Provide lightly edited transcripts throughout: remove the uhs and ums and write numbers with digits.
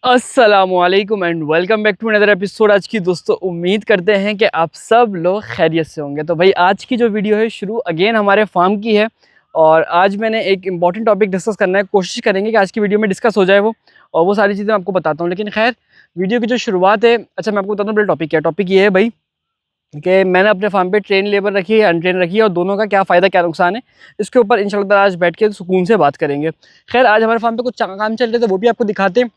अस्सलामुअलैकुम and welcome back to another episode. आज की दोस्तों उम्मीद करते हैं कि आप सब लोग खैरियत से होंगे। तो भाई आज की जो वीडियो है शुरू अगेन हमारे फार्म की है और आज मैंने एक इंपॉर्टेंट टॉपिक डिस्कस करना है। कोशिश करेंगे कि आज की वीडियो में डिस्कस हो जाए वो, और वो सारी चीज़ें आपको बताता हूँ। लेकिन खैर वीडियो की जो शुरुआत है, अच्छा मैं आपको बताता हूँ पहले टॉपिक क्या है। टॉपिक ये है भाई कि मैंने अपने फार्म पे ट्रेन लेबर रखी है, अनट्रेन रखी है, और दोनों का क्या फ़ायदा क्या नुकसान है, इसके ऊपर इंशाल्लाह आज बैठ के सुकून से बात करेंगे। खैर आज हमारे फार्म पे कुछ काम चल रहे थे, वो भी आपको दिखाते हैं।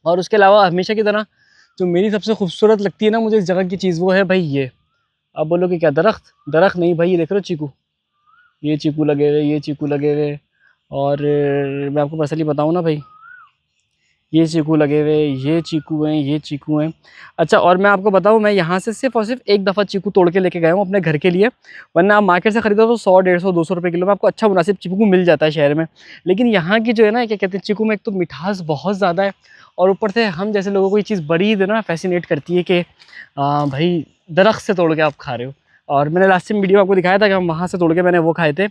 और उसके अलावा हमेशा की तरह जो मेरी सबसे खूबसूरत लगती है ना मुझे इस जगह की चीज़, वो है भाई ये। आप बोलोगे क्या दरख्त? दरख्त नहीं भाई, ये देख रहे हो चीकू, ये चीकू लगे हुए, ये चीकू लगे हुए। और मैं आपको पर्सनली बताऊँ ना भाई, ये चीकू लगे हुए, ये चीकू हैं, ये चीकू हैं। अच्छा और मैं आपको बताऊँ, मैं यहाँ से सिर्फ और सिर्फ एक दफ़ा चीकू तोड़ के लेके गया हूँ अपने घर के लिए। वरना आप मार्केट से खरीदो तो 100 150 200 रुपये किलो में आपको अच्छा मुनासिब चीकू मिल जाता है शहर में। लेकिन यहाँ की जो है ना, क्या कहते हैं, चीकू में एक तो मिठास बहुत ज़्यादा है, और ऊपर से हम जैसे लोगों को ये चीज़ बड़ी ना फैसिनेट करती है कि भाई दरख्त से तोड़ के आप खा रहे हो। और मैंने लास्ट टाइम वीडियो आपको दिखाया था कि हम वहाँ से तोड़ के मैंने वो खाए थे,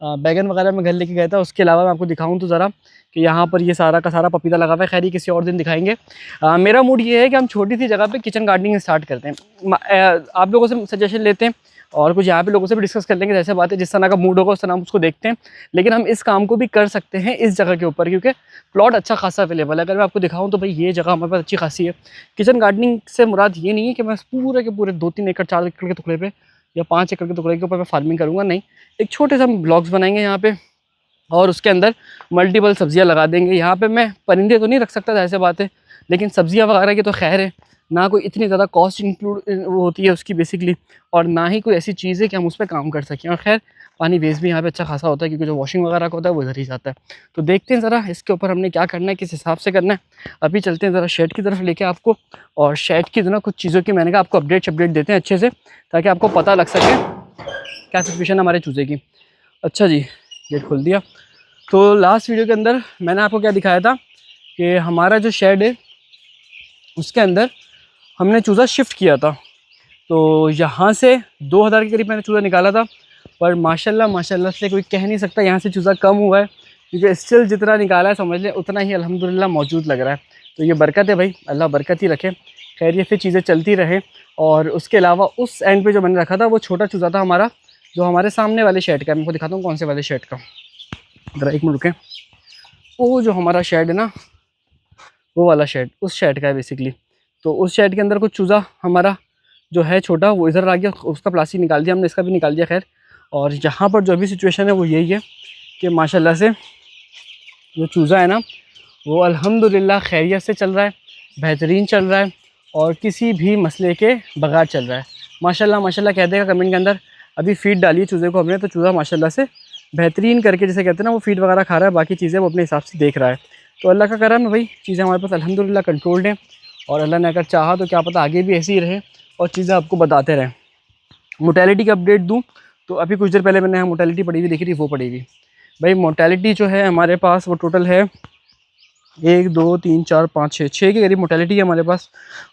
बैगन वगैरह मैं घर लेके गया था। उसके अलावा मैं आपको दिखाऊं तो ज़रा कि यहाँ पर ये सारा का सारा पपीता लगा हुआ है। खैर ये किसी और दिन दिखाएंगे। मेरा मूड ये है कि हम छोटी सी जगह पे किचन गार्डनिंग स्टार्ट करते हैं। आप लोगों से सजेशन लेते हैं और कुछ यहाँ पे लोगों से भी डिस्कस कर लेंगे। जैसे बात है, जिस तरह का मूड होगा उस तरह हम उसको देखते हैं। लेकिन हम इस काम को भी कर सकते हैं इस जगह के ऊपर, क्योंकि प्लॉट अच्छा खासा अवेलेबल है। अगर मैं आपको दिखाऊँ तो भाई ये जगह हमारे पास अच्छी खासी है। किचन गार्डनिंग से मुराद ये नहीं है कि मैं पूरे के पूरे 2-3 एकड़ 4 एकड़ के टुकड़े पे या 5 एकड़ के टुकड़े के ऊपर मैं फार्मिंग करूँगा, नहीं। एक छोटे से हम ब्लॉक्स बनाएंगे यहाँ पे और उसके अंदर मल्टीपल सब्जियां लगा देंगे। यहाँ पे मैं परिंदे तो नहीं रख सकता, ऐसे बात है, लेकिन सब्जियां वगैरह की तो खैर है ना, कोई इतनी ज़्यादा कॉस्ट इंक्लूड वो होती है उसकी बेसिकली, और ना ही कोई ऐसी चीज़ है कि हम उस पर काम कर सकें। और खैर पानी वेस्ट भी यहाँ पे अच्छा खासा होता है, क्योंकि जो वॉशिंग वगैरह का होता है वो इधर ही जाता है। तो देखते हैं ज़रा इसके ऊपर हमने क्या करना है, किस हिसाब से करना है। अभी चलते हैं ज़रा शेड की तरफ लेके आपको, और शेड की जो ना कुछ चीज़ों की मैंने कहा आपको अपडेट देते हैं अच्छे से, ताकि आपको पता लग सके क्या सिचुएशन है हमारे चूज़े की। अच्छा जी, गेट खोल दिया। तो लास्ट वीडियो के अंदर मैंने आपको क्या दिखाया था कि हमारा जो शेड है उसके अंदर हमने चूज़ा शिफ्ट किया था। तो यहाँ से 2000 के करीब मैंने चूज़ा निकाला था, पर माशाल्लाह से कोई कह नहीं सकता यहाँ से चूज़ा कम हुआ है, क्योंकि स्टिल जितना निकाला है समझ लें उतना ही अल्हम्दुलिल्लाह मौजूद लग रहा है। तो ये बरकत है भाई, अल्लाह बरकत ही रखे, खैरियत से चीज़ें चलती रहे। और उसके अलावा उस एंड पे जो मैंने रखा था वो छोटा चूज़ा था हमारा, जो हमारे सामने वाले शेड का है। मैं आपको दिखाता हूँ कौन से वाले शेड का, ज़रा एक मिनट रुकें। वो जो हमारा शेड है ना, वो वाला शेड, उस शेड का है बेसिकली। तो उस शेड के अंदर कुछ चूज़ा हमारा जो है छोटा, वो इधर आ गया, उसका प्लास्टिक निकाल दिया हमने, इसका भी निकाल दिया खैर। और यहाँ पर जो अभी सिचुएशन है वो यही है कि माशाल्लाह से जो चूज़ा है ना वो अल्हम्दुलिल्लाह खैरियत से चल रहा है, बेहतरीन चल रहा है, और किसी भी मसले के बगैर चल रहा है। माशाल्लाह कह देगा कमेंट के अंदर। अभी फीड डाली है चूज़े को हमने, तो चूज़ा माशाल्लाह से बेहतरीन करके, जैसे कहते हैं ना, वो फीड वगैरह खा रहा है, बाकी चीज़ें वो अपने हिसाब से देख रहा है। तो अल्लाह का करम है भाई, चीज़ें हमारे पास अल्हम्दुलिल्लाह कंट्रोल्ड हैं, और अल्लाह ने अगर चाहा तो क्या पता आगे भी ऐसे ही रहे और चीज़ें आपको बताते रहें। मोर्टेलिटी का अपडेट दूँ तो अभी कुछ देर पहले मैंने यहाँ मोर्टेलिटी पड़ी हुई देखी थी, वो पड़ी हुई भाई। मोर्टेलिटी जो है हमारे पास वो टोटल है 1 2 3 4 5 6 के करीब मोर्टेलिटी है हमारे पास।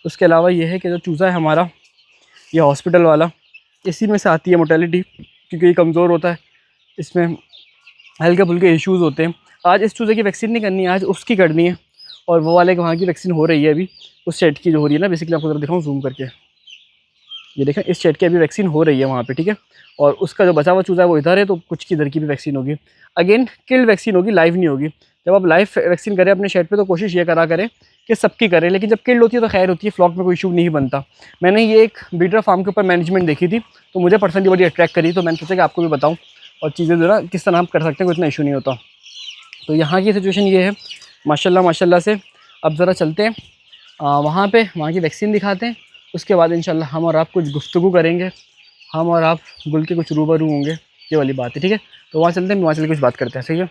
उसके अलावा ये है कि जो चूज़ा है हमारा, ये हॉस्पिटल वाला, इसी में से आती है मोर्टेलिटी, क्योंकि ये कमज़ोर होता है, इसमें हल्के फुल्के इश्यूज़ होते हैं। आज इस चूज़े की वैक्सीन नहीं करनी है, आज उसकी करनी है, और वो वाले वहाँ की वैक्सीन हो रही है अभी, उस सेट की जो हो रही है ना, बेसिकली आपको ज़रा दिखाऊँ जूम करके, ये देखें इस सेट की अभी वैक्सीन हो रही है वहाँ पे, ठीक है। और उसका जो बचा हुआ चूज़ा है वो इधर है, तो कुछ की इधर की भी वैक्सीन होगी। अगेन किल्ड वैक्सीन होगी, लाइव नहीं होगी। जब आप लाइव वैक्सीन करें अपने शेड पे तो कोशिश ये करा करें कि सबकी करें, लेकिन जब किल्ड होती है तो खैर होती है, फ्लॉक में कोई इशू नहीं बनता। मैंने ये एक ब्रीडर फार्म के ऊपर मैनेजमेंट देखी थी, तो मुझे पर्सनली बड़ी अट्रैक्ट करी, तो मैंने सोचा कि आपको भी बताऊँ, और चीज़ें जो ना किस तरह आप कर सकते हैं, कोई इतना इशू नहीं होता। तो यहाँ की सिचुएशन ये है माशाल्लाह से। अब ज़रा चलते हैं वहाँ की वैक्सीन दिखाते हैं। उसके बाद इंशाल्लाह हम और आप कुछ गुफ्तगू करेंगे, हम और आप गुल के कुछ रूबरू होंगे, ये वाली बात है, ठीक है। तो वहाँ चलते हैं, वहाँ चल के कुछ बात करते हैं, सही है।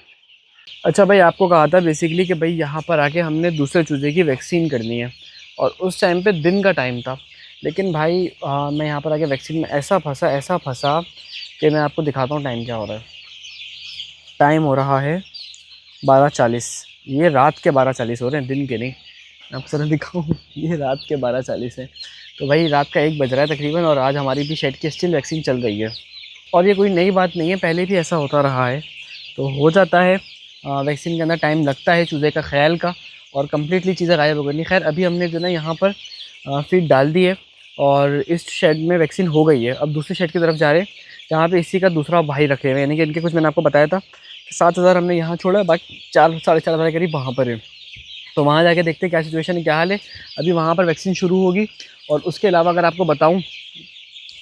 अच्छा भाई, आपको कहा था बेसिकली कि भाई यहाँ पर आके हमने दूसरे चूज़े की वैक्सीन करनी है, और उस टाइम पे दिन का टाइम था। लेकिन भाई मैं यहाँ पर आके वैक्सीन में ऐसा फंसा कि मैं आपको दिखाता हूँ टाइम क्या हो रहा है। टाइम हो रहा है 12:40, ये रात के 12:40 हो रहे हैं, दिन के नहीं। मैं आपको ज़रा दिखाऊँ, ये रात के 12:40 है। तो भाई रात का 1 बज रहा है तकरीबन, और आज हमारी भी शेड की स्टिल वैक्सीन चल रही है। और ये कोई नई बात नहीं है, पहले भी ऐसा होता रहा है। तो हो जाता है वैक्सीन के अंदर टाइम लगता है चूज़े का ख्याल का, और कम्प्लीटली चीज़ें गायब हो गई। खैर अभी हमने जो ना यहाँ पर फीड डाल दी है और इस शेड में वैक्सीन हो गई है। अब दूसरे शेड की तरफ जा रहे हैं जहाँ पे इसी का दूसरा भाई रखे हुए हैं, यानी कि इनके कुछ मैंने आपको बताया था कि 7,000 हमने यहाँ छोड़ा है, बाकी 4-4.5 के करीब वहाँ पर है। तो वहाँ जाके देखते हैं क्या सिचुएशन है, क्या हाल है। अभी वहाँ पर वैक्सीन शुरू होगी। और उसके अलावा अगर आपको बताऊँ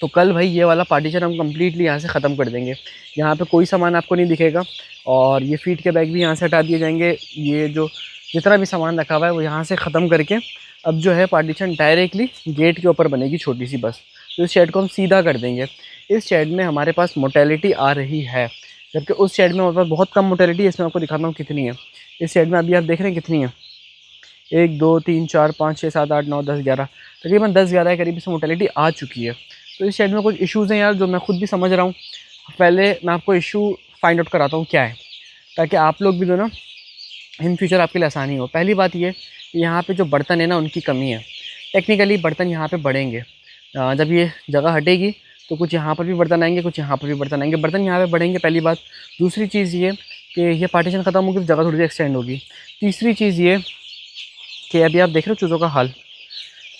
तो कल भाई ये वाला पार्टीशन हम कम्प्लीटली यहाँ से ख़त्म कर देंगे। यहाँ पे कोई सामान आपको नहीं दिखेगा और ये फीड के बैग भी यहाँ से हटा दिए जाएंगे। ये जो जितना भी सामान रखा हुआ है वो यहाँ से ख़त्म करके अब जो है पार्टीशन डायरेक्टली गेट के ऊपर बनेगी छोटी सी बस। तो इस शेड को हम सीधा कर देंगे। इस शेड में हमारे पास मोटेलिटी आ रही है, जबकि उस शेड में हमारे पास बहुत कम मोटेलिटी है। इसमें आपको दिखाता हूँ कितनी है। इस शेड में अभी आप देख रहे हैं कितनी है, 1 2 3 4 5 6 7 8 9 10 11, तकरीबन 10-11 के करीब इसमें मोटेलिटी आ चुकी है। तो इस शेड में कुछ इश्यूज़ हैं यार, जो मैं खुद भी समझ रहा हूँ। पहले मैं आपको इशू फाइंड आउट कराता हूँ क्या है, ताकि आप लोग भी जो ना इन फ्यूचर आपके लिए आसानी हो। पहली बात ये कि यहाँ पे जो बर्तन है ना उनकी कमी है। टेक्निकली बर्तन यहाँ पे बढ़ेंगे, जब ये जगह हटेगी तो कुछ यहाँ पर भी बर्तन आएंगे, कुछ यहाँ पर भी बर्तन आएंगे। बर्तन यहाँ पे बढ़ेंगे, पहली बात। दूसरी चीज़ ये कि ये पार्टीशन ख़त्म होगी तो जगह थोड़ी सी एक्सटेंड होगी। तीसरी चीज़ ये कि अभी आप देख रहे हो चूज़ों का हाल,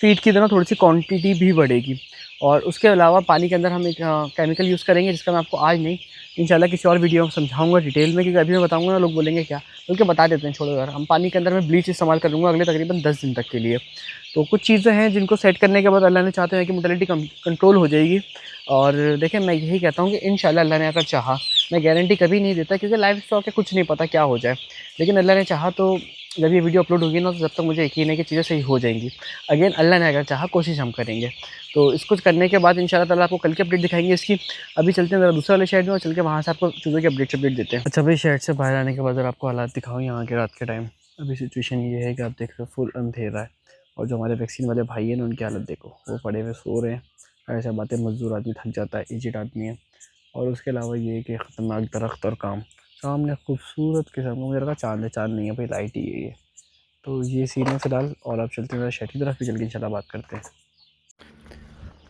फीड की तरह थोड़ी सी क्वांटिटी भी बढ़ेगी। और उसके अलावा पानी के अंदर हम एक केमिकल यूज़ करेंगे, जिसका मैं आपको आज नहीं इंशाल्लाह किसी और वीडियो में समझाऊंगा डिटेल में, क्योंकि अभी मैं बताऊंगा ना लोग बोलेंगे क्या, बल्कि बता देते हैं छोड़ो यार। हम पानी के अंदर मैं ब्लीच इस्तेमाल करूँगा अगले तकरीबन 10 दिन तक के लिए। तो कुछ चीज़ें हैं जिनको सेट करने के बाद अल्लाह ने चाहते हैं कि मोटेलिटी कंट्रोल हो जाएगी। और देखिए मैं यही कहता हूँ कि इंशाल्लाह अल्लाह ने अगर चाहा, मैं गारंटी कभी नहीं देता क्योंकि लाइव स्टॉक है, कुछ नहीं पता क्या हो जाए, लेकिन अल्लाह ने चाहा तो जब ये वीडियो अपलोड होगी ना तो जब तक मुझे यकीन है कि चीज़ें सही हो जाएंगी। अगेन अल्लाह ने अगर चाहा कोशिश हम करेंगे। तो इसको करने के बाद इंशाल्लाह ताला आपको कल की अपडेट दिखाएंगे इसकी। अभी चलते हैं ज़रा दूसरे वाले शेड में और चल के वहाँ से आपको चीज़ों की अपडेट देते हैं। अच्छा भाई, शेड से बाहर आने के बाद अगर आपको हालात दिखाऊँ यहाँ के रात के टाइम, अभी सिचुएशन ये है कि आप देख रहे हो फुल अंधेरा है। और जो हमारे वैक्सीन वाले भाई हैं ना उनकी हालत देखो, वो पड़े हुए सो रहे हैं। ऐसा बातें, मजदूर आदमी थक जाता है, एजेड आदमी है। और उसके अलावा ये है कि ख़तरनाक दरख्त और काम सामने खूबसूरत किस्म का मुझे लगा चाँद है, चाँद नहीं है भाई, लाइट ही है ये। तो ये सीन है फिलहाल। और आप चलते हैं शेड की तरफ भी, चल के इंशाल्लाह बात करते हैं।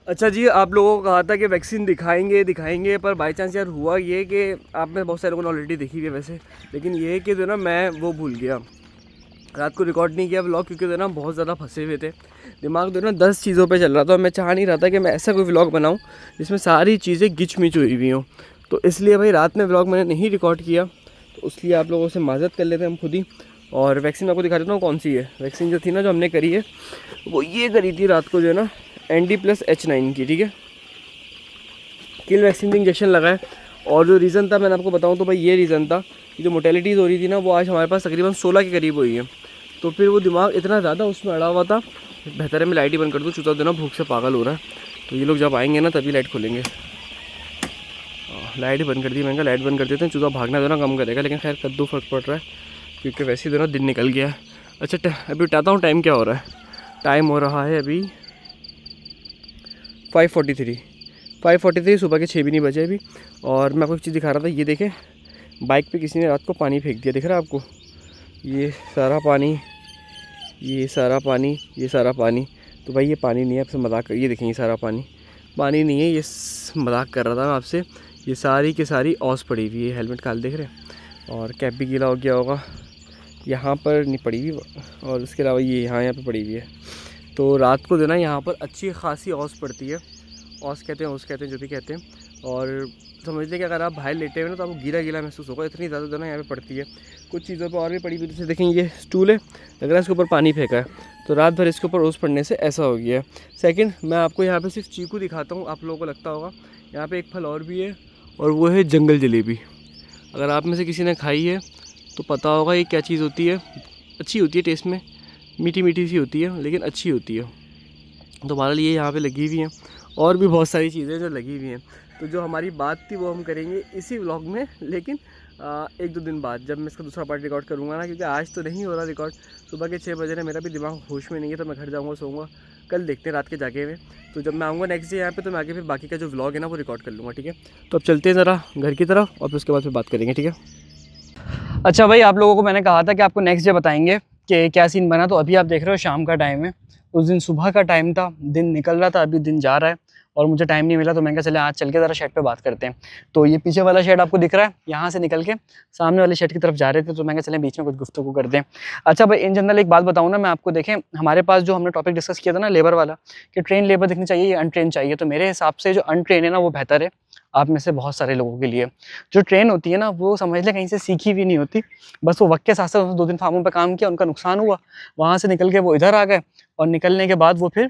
अच्छा जी, आप लोगों को कहा था कि वैक्सीन दिखाएंगे, पर बाई चांस यार हुआ ये कि आप में बहुत सारे लोगों ने ऑलरेडी देखी हुई है वैसे, लेकिन ये है कि जो ना मैं वो भूल गया, रात को रिकॉर्ड नहीं किया व्लॉग, क्योंकि जो ना बहुत ज़्यादा फंसे हुए थे। दिमाग जो ना 10 चीज़ों पे चल रहा था। मैं चाह नहीं रहा था कि मैं ऐसा कोई व्लॉग बनाऊं जिसमें सारी चीज़ें गिच मिच हुई हुई हों। तो इसलिए भाई रात में व्लॉग मैंने नहीं रिकॉर्ड किया, तो इसलिए आप लोगों से माजरत कर लेते हैं हम खुद ही। और वैक्सीन आपको दिखा देता हूँ कौन सी है। वैक्सीन जो थी ना जो हमने करी है वो ये करी थी रात को, जो है ना ND+H9 की, ठीक है, किल वैक्सीन का इंजेक्शन लगा है। और जो रीज़न था मैंने आपको बताऊँ तो भाई ये रीज़न था कि जो मोटेलिटीज़ हो रही थी ना वो आज हमारे पास तकरीबन 16 के करीब हुई है। तो फिर वो दिमाग इतना ज़्यादा उसमें अड़ा हुआ था, बेहतर है मैं लाइट ही बंद कर दूँ, चूता देना भूख से पागल हो रहा है। तो ये लोग जब आएंगे ना तभी लाइट खोलेंगे। लाइट ही बंद कर दी, मैंने कहा लाइट बंद कर देते हैं, चूता भागना देना कम करेगा। लेकिन खैर कद्दू फर्क पड़ रहा है क्योंकि वैसे ही देना दिन निकल गया है। अच्छा अभी बताता हूँ टाइम क्या हो रहा है। टाइम हो रहा है अभी 5:43 सुबह के 6 भी नहीं बजे अभी। और मैं आपको एक चीज़ दिखा रहा था, ये देखें बाइक पे किसी ने रात को पानी फेंक दिया, दिख रहा है आपको, ये सारा पानी, ये सारा पानी, ये सारा पानी। तो भाई ये पानी नहीं है, आपसे मजाक, ये देखें ये सारा पानी नहीं है, ये मजाक कर रहा था मैं आपसे। ये सारी की सारी औस पड़ी हुई है, हेलमेट काल देख रहे हैं, और कैप भी गीला हो गया होगा, यहाँ पर नहीं पड़ी हुई, और उसके अलावा ये यहाँ पे पड़ी हुई है। तो रात को जो ना यहाँ पर अच्छी खासी औस पड़ती है, औस कहते हैं जो भी कहते हैं। और समझते कि अगर आप बाहर लेटे हुए ना तो आपको गीला गीला महसूस होगा, इतनी ज़्यादा जो ना यहाँ पे पड़ती है। कुछ चीज़ों पे और भी पड़ी हुई, जैसे देखें ये स्टूल है, लग रहा है इसके ऊपर पानी फेंका है, तो रात भर इसके ऊपर ओस पड़ने से ऐसा हो गया है। सेकंड, मैं आपको यहाँ पे सिर्फ चीकू दिखाता हूँ, आप लोगों को लगता होगा यहाँ पे एक फल और भी है, और वो है जंगल जलेबी। अगर आप में से किसी ने खाई है तो पता होगा ये क्या चीज़ होती है। अच्छी होती है टेस्ट में, मीठी मीठी सी होती है, लेकिन अच्छी होती है। तो हमारे लिए यहाँ पर लगी हुई हैं, और भी बहुत सारी चीज़ें जो लगी हुई हैं। तो जो हमारी बात थी वो हम करेंगे इसी व्लॉग में, लेकिन 1-2 दिन बाद जब मैं इसका दूसरा पार्ट रिकॉर्ड करूँगा ना, क्योंकि आज तो नहीं हो रहा रिकॉर्ड। सुबह के 6 बजे ना मेरा भी दिमाग होश में नहीं है, तो मैं घर जाऊँगा, सोऊंगा, कल देखते हैं रात के जाके में। तो जब मैं आऊँगा नेक्स्ट डे यहाँ पे, तो मैं आगे फिर बाकी का जो व्लॉग है ना वो रिकॉर्ड कर लूँगा, ठीक है। तो अब चलते हैं ज़रा घर की तरफ, और फिर उसके बाद फिर बात करेंगे, ठीक है। अच्छा भाई, आप लोगों को मैंने कहा था कि आपको नेक्स्ट डे बताएंगे कि क्या सीन बना। तो अभी आप देख रहे हो शाम का टाइम है, उस दिन सुबह का टाइम था, दिन निकल रहा था, अभी दिन जा रहा है। और मुझे टाइम नहीं मिला, तो मैंने कहा चले आज चल के ज़रा शेड पे बात करते हैं। तो ये पीछे वाला शेड आपको दिख रहा है, यहाँ से निकल के सामने वाले शेड की तरफ जा रहे थे, तो मैंने कहा चले बीच में कुछ गुफ्तगू करते हैं। अच्छा भाई, इन जनरल एक बात बताऊँ ना मैं आपको, देखें हमारे पास जो हमने टॉपिक डिस्कस किया था ना लेबर वाला, कि ट्रेन लेबर दिखनी चाहिए या अनट्रेन चाहिए, तो मेरे हिसाब से जो अनट्रेन है ना वो बेहतर है आप में से बहुत सारे लोगों के लिए। जो ट्रेन होती है ना वो समझ लें कहीं से सीखी हुई नहीं होती, बस वो वक्त के साथ साथ 2 दिन फार्मों पे काम किया, उनका नुकसान हुआ, वहाँ से निकल के वो इधर आ गए, और निकलने के बाद वो फिर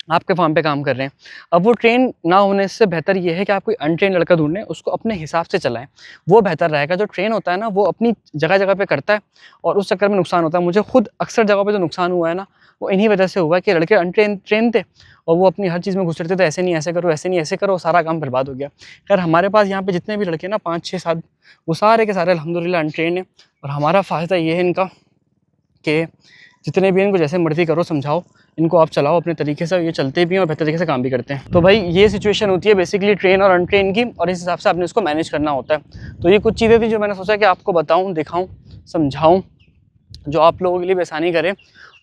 आपके फार्म पे काम कर रहे हैं। अब वो ट्रेन ना होने से बेहतर ये है कि आप कोई अनट्रेन लड़का ढूंढें, उसको अपने हिसाब से चलाएं, वो बेहतर रहेगा। जो ट्रेन होता है ना वो अपनी जगह जगह पे करता है और उस चक्कर में नुकसान होता है। मुझे खुद अक्सर जगह पे जो नुकसान हुआ है ना वो इन्हीं वजह से हुआ है कि लड़के अनट्रेन ट्रेन थे और वो अपनी हर चीज़ में घुस रहे थे, ऐसे नहीं ऐसे करो, ऐसे नहीं ऐसे करो, सारा काम बर्बाद हो गया। खैर हमारे पास यहाँ पे जितने भी लड़के ना 5, 6, 7 वो सारे के सारे अल्हम्दुलिल्लाह अनट्रेन है। और हमारा फ़ायदा ये है इनका कि जितने भी इनको जैसे मर्ज़ी करो, समझाओ इनको, आप चलाओ अपने तरीके से, ये चलते भी हैं और बेहतर तरीके से काम भी करते हैं। तो भाई ये सिचुएशन होती है बेसिकली ट्रेन और अनट्रेन की, और इस हिसाब से आपने इसको मैनेज करना होता है। तो ये कुछ चीज़ें थी जो मैंने सोचा कि आपको बताऊँ, दिखाऊँ, समझाऊँ, जो आप लोगों के लिए भी आसानी करे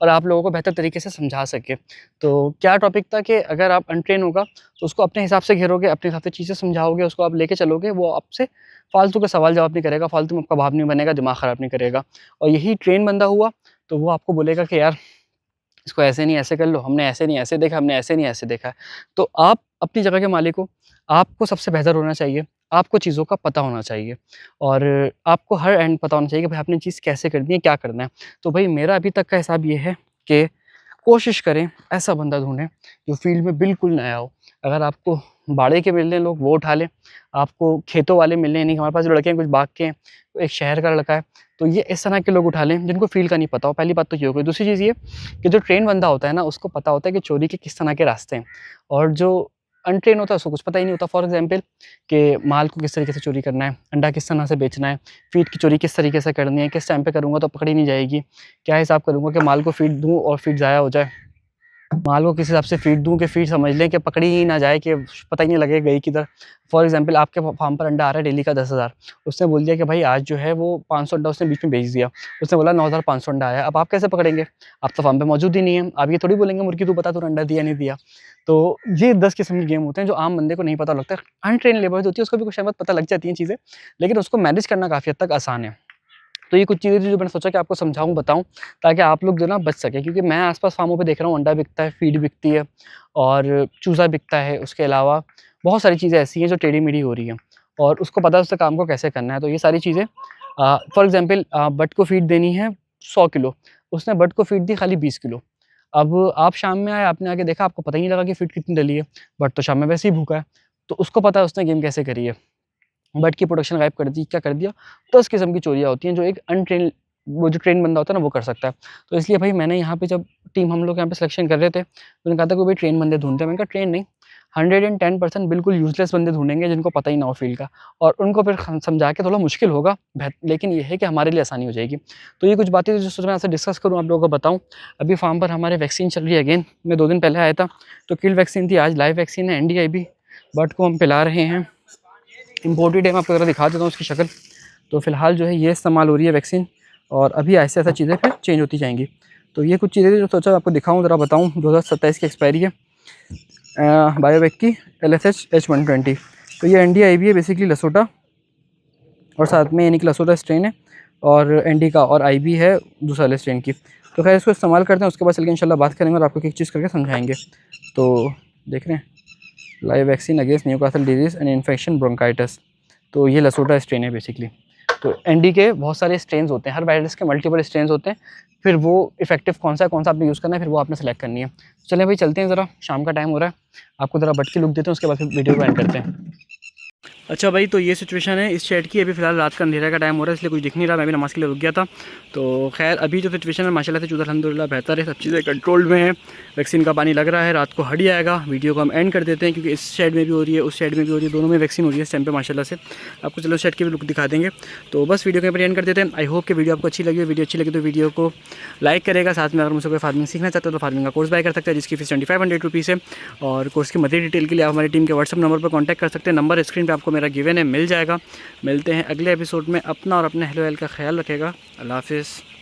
और आप लोगों को बेहतर तरीके से समझा सके। तो क्या टॉपिक था कि अगर आप अनट्रेन होगा तो उसको अपने हिसाब से घेरोगे, अपने हिसाब से चीज़ें समझाओगे, उसको आप लेके चलोगे, वो आपसे फालतू के सवाल जवाब नहीं करेगा, फालतू में आपका भाव नहीं बनेगा, दिमाग ख़राब नहीं करेगा। और यही ट्रेन बंदा हुआ तो वो आपको बोलेगा कि यार इसको ऐसे नहीं ऐसे कर लो, हमने ऐसे नहीं ऐसे देखा, हमने ऐसे नहीं ऐसे देखा है। तो आप अपनी जगह के मालिक हो, आपको सबसे बेहतर होना चाहिए, आपको चीज़ों का पता होना चाहिए और आपको हर एंड पता होना चाहिए कि भाई आपने चीज़ कैसे करनी है, क्या करना है। तो भाई मेरा अभी तक का हिसाब ये है कि कोशिश करें ऐसा बंदा ढूँढें जो फ़ील्ड में बिल्कुल नया हो। अगर आपको बाड़े के मिल रहे हैं लोग वो उठा लें, आपको खेतों वाले मिल रहे हैं, नहीं हमारे पास जो लड़के हैं कुछ बाग के हैं, एक शहर का लड़का है, तो ये इस तरह के लोग उठा लें जिनको फ़ील्ड का नहीं पता हो। पहली बात तो ये हो गई। दूसरी चीज़ ये कि जो ट्रेन बंदा होता है ना उसको पता होता है कि चोरी के किस तरह के रास्ते हैं, और जो अनट्रेन होता है उसको कुछ पता ही नहीं होता। फॉर एग्जांपल कि माल को किस तरीके से चोरी करना है, अंडा किस तरह से बेचना है, फ़ीड की चोरी किस तरीके से करनी है, किस टाइम पे करूँगा तो पकड़ी नहीं जाएगी, क्या हिसाब करूँगा कि माल को फ़ीड दूँ और फ़ीड ज़ाया हो जाए, माल को किस हिसाब से फ़ीड दूँ कि फ़ीड समझ लें कि पकड़ी ही ना जाए, कि पता ही नहीं लगे गई किधर। फॉर एग्जांपल आपके फार्म पर अंडा आ रहा है डेली का 10,000, उसने बोल दिया कि भाई आज जो है वो 500 अंडा उसने बीच में बेच दिया, उसने बोला 9,500 अंडा आया। अब आप कैसे पकड़ेंगे? आप तो फार्म पे मौजूद ही नहीं है। आप ये थोड़ी बोलेंगे मुर्गी तू बता तूने अंडा दिया नहीं दिया। तो ये 10 किस्म के गेम होते हैं जो आम बंदे को नहीं पता लगता है। अनट्रेन्ड लेबर जो होती है उसको भी कुछ टाइम बाद पता लग जाती हैं चीज़ें, लेकिन उसको मैनेज करना काफ़ी हद तक आसान है। तो ये कुछ चीज़ें थी जो मैंने सोचा कि आपको समझाऊँ, बताऊँ, ताकि आप लोग जो ना बच सकें। क्योंकि मैं आस-पास फार्मों पे देख रहा हूँ अंडा बिकता है, फ़ीड बिकती है और चूज़ा बिकता है। उसके अलावा बहुत सारी चीज़ें ऐसी हैं जो टेढ़ी-मेढ़ी हो रही हैं और उसको पता है उससे काम को कैसे करना है। तो ये सारी चीज़ें फॉर एग्ज़ाम्पल बट को फ़ीड देनी है 100 किलो, उसने बट को फ़ीड दी खाली 20 किलो। अब आप शाम में आए, आपने आके देखा, आपको पता ही नहीं लगा कि फ़ीड कितनी डली है, बट तो शाम में वैसे ही भूखा है। तो उसको पता है उसने गेम कैसे करी है। बट की प्रोडक्शन गायब कर दी, क्या कर दिया। 10 किस्म की चोरियाँ होती हैं जो एक अनट्रेन्ड वो जो ट्रेन्ड बंदा होता है ना वो कर सकता है। तो इसलिए भाई मैंने यहाँ पे जब टीम हम लोग यहाँ पे सिलेक्शन कर रहे थे, तो उन्होंने कहा था कि भाई ट्रेन बंदे ढूँढते हैं। मैंने कहा ट्रेन नहीं, 110% बिल्कुल यूज़लेस बंदे ढूँढेंगे जिनको पता ही ना हो फ़ील्ड का, और उनको फिर समझा के थोड़ा मुश्किल होगा लेकिन ये है कि हमारे लिए आसानी हो जाएगी। तो ये कुछ बातें थी जो सोचा मैं आपसे डिस्कस करूँ, आप लोगों को बताऊँ। अभी फार्म पर हमारे वैक्सीन चल रही है अगेन। मैं 2 दिन पहले आया था तो किल वैक्सीन थी, आज लाइव वैक्सीन है, NDIB बर्ड को हम पिला रहे हैं। इम्पोर्टेड है, मैं आपको ज़रा दिखा देता हूँ उसकी शक्ल। तो फ़िलहाल जो है ये इस्तेमाल हो रही है वैक्सीन, और अभी ऐसे-ऐसे चीज़ें फिर चेंज होती जाएँगी। तो ये कुछ चीज़ें जो सोचा आपको दिखाऊँ, ज़रा बताऊँ। 2027 की एक्सपायरी है बायोवेक की LSH H120। तो ये NDIB है बेसिकली लसोटा, और साथ में यानी कि लसोटा स्ट्रेन है और इंडिका, और IB है दूसरा वाले स्ट्रेन की। तो खैर इसको इस्तेमाल करते हैं, उसके बाद चल के इंशाल्लाह बात करेंगे और आपको एक चीज़ करके समझाएँगे। तो देख रहे हैं, live vaccine against Newcastle disease and infection bronchitis. तो ये लसोटा स्ट्रेन है बेसिकली। तो ND के बहुत सारे स्ट्रेन्स होते हैं, हर वायरस के मल्टीपल स्ट्रेन्स होते हैं। फिर वो इफेक्टिव कौन सा आपने यूज़ करना है, फिर वो आपने सेलेक्ट करनी है। चलें भाई चलते हैं, ज़रा शाम का टाइम हो रहा है, आपको ज़रा बट की लुक देते हैं, उसके बाद फिर वीडियो को एंड करते हैं। अच्छा भाई, तो ये सिचुएशन है इस शेड की। अभी फ़िलहाल रात का अंधेरा का टाइम हो रहा है, इसलिए कुछ दिख नहीं रहा, मैं भी नमाज़ के लिए रुक गया था। तो खैर अभी जो सिचुएशन है माशाल्लाह से अल्हम्दुलिल्लाह बेहतर है, सब चीज़ें कंट्रोल्ड में है। वैक्सीन का पानी लग रहा है, रात को हट जाएगा। वीडियो को हम एंड कर देते हैं क्योंकि इस शेड में भी हो रही है, उस शेड में भी हो रही है, दोनों में वैक्सीन हो रही है इस टाइम पे माशाल्लाह से। आपको चलो शेड की भी लुक दिखा देंगे। तो बस वीडियो के ऊपर एंड कर देते हैं। आई होप कि वीडियो आपको अच्छी लगी हो। वीडियो अच्छी लगी तो वीडियो को लाइक करेगा। साथ में अगर मुझसे कोई फार्मिंग सीखना चाहते हो तो फार्मिंग का कोर्स बाय कर सकते हैं, जिसकी फीस 2500 रुपीज़ है। और कोर्स की मज़ीद डिटेल के लिए आप हमारी टीम के व्हाट्सअप नंबर पर कॉन्टैक्ट कर सकते हैं। नंबर स्क्रीन पर आपको मेरा गिवन है, मिल जाएगा। मिलते हैं अगले एपिसोड में। अपना और अपने हेलो हेल्थ का ख्याल रखेगा। अल्लाह हाफ़िज़।